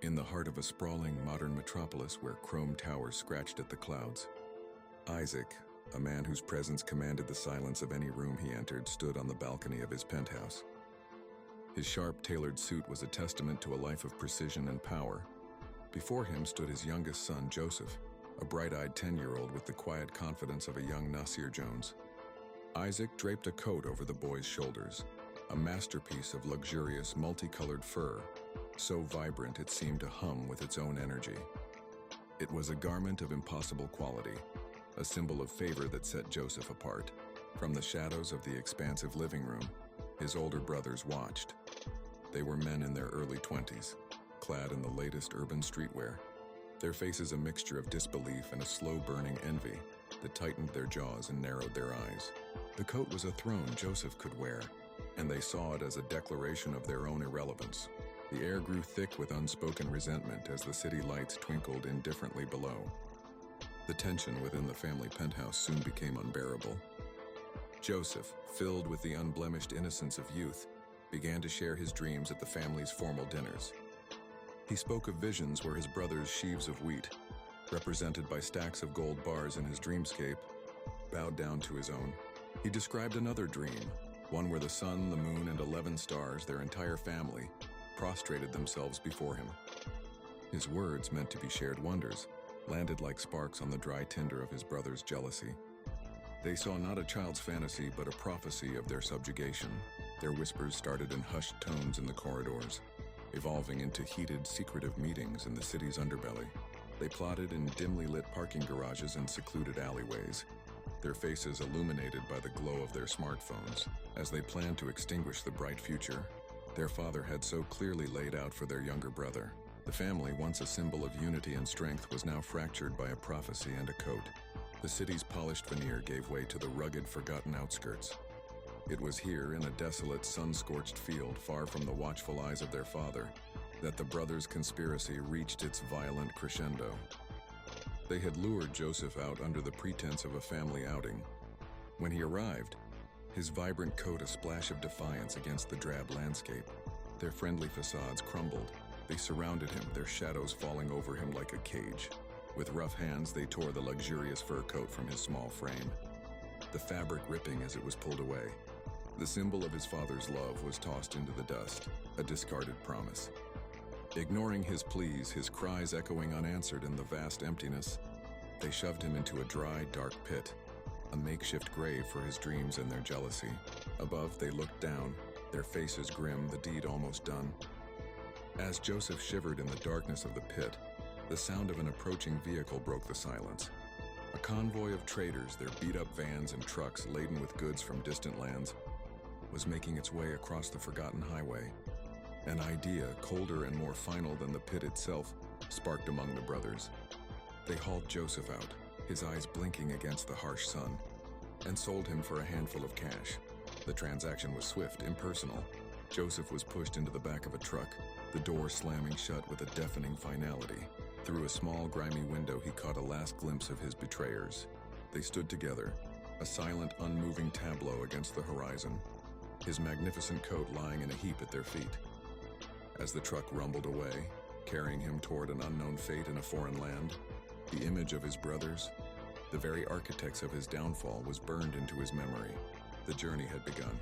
in the heart of a sprawling modern metropolis where chrome towers scratched at the clouds. Isaac, a man whose presence commanded the silence of any room he entered, stood on the balcony of his penthouse. His sharp, tailored suit was a testament to a life of precision and power. Before him stood his youngest son, Joseph, a bright-eyed 10-year-old with the quiet confidence of a young Nasir Jones. Isaac draped a coat over the boy's shoulders, a masterpiece of luxurious, multicolored fur, so vibrant it seemed to hum with its own energy. It was a garment of impossible quality, a symbol of favor that set Joseph apart. From the shadows of the expansive living room, his older brothers watched. They were men in their early 20s, clad in the latest urban streetwear, their faces a mixture of disbelief and a slow-burning envy that tightened their jaws and narrowed their eyes. The coat was a throne Joseph could wear, and they saw it as a declaration of their own irrelevance. The air grew thick with unspoken resentment as the city lights twinkled indifferently below. The tension within the family penthouse soon became unbearable. Joseph, filled with the unblemished innocence of youth, began to share his dreams at the family's formal dinners. He spoke of visions where his brothers' sheaves of wheat, represented by stacks of gold bars in his dreamscape, bowed down to his own. He described another dream, one where the sun, the moon, and 11 stars, their entire family, prostrated themselves before him. His words, meant to be shared wonders, landed like sparks on the dry tinder of his brother's jealousy. They saw not a child's fantasy, but a prophecy of their subjugation. Their whispers started in hushed tones in the corridors, evolving into heated, secretive meetings in the city's underbelly. They plotted in dimly lit parking garages and secluded alleyways, their faces illuminated by the glow of their smartphones, as they planned to extinguish the bright future their father had so clearly laid out for their younger brother. The family, once a symbol of unity and strength, was now fractured by a prophecy and a coat. The city's polished veneer gave way to the rugged, forgotten outskirts. It was here, in a desolate, sun-scorched field far from the watchful eyes of their father, that the brothers' conspiracy reached its violent crescendo. They had lured Joseph out under the pretense of a family outing. When he arrived, his vibrant coat a splash of defiance against the drab landscape. Their friendly facades crumbled. They surrounded him, their shadows falling over him like a cage. With rough hands, they tore the luxurious fur coat from his small frame, the fabric ripping as it was pulled away. The symbol of his father's love was tossed into the dust, a discarded promise. Ignoring his pleas, his cries echoing unanswered in the vast emptiness, they shoved him into a dry, dark pit, a makeshift grave for his dreams and their jealousy. Above, they looked down, their faces grim, the deed almost done. As Joseph shivered in the darkness of the pit, the sound of an approaching vehicle broke the silence. A convoy of traders, their beat-up vans and trucks laden with goods from distant lands, was making its way across the forgotten highway. An idea, colder and more final than the pit itself, sparked among the brothers. They hauled Joseph out, his eyes blinking against the harsh sun, and sold him for a handful of cash. The transaction was swift, impersonal. Joseph was pushed into the back of a truck, the door slamming shut with a deafening finality. Through a small, grimy window, he caught a last glimpse of his betrayers. They stood together, a silent, unmoving tableau against the horizon, his magnificent coat lying in a heap at their feet. As the truck rumbled away, carrying him toward an unknown fate in a foreign land, the image of his brothers, the very architects of his downfall, was burned into his memory. The journey had begun.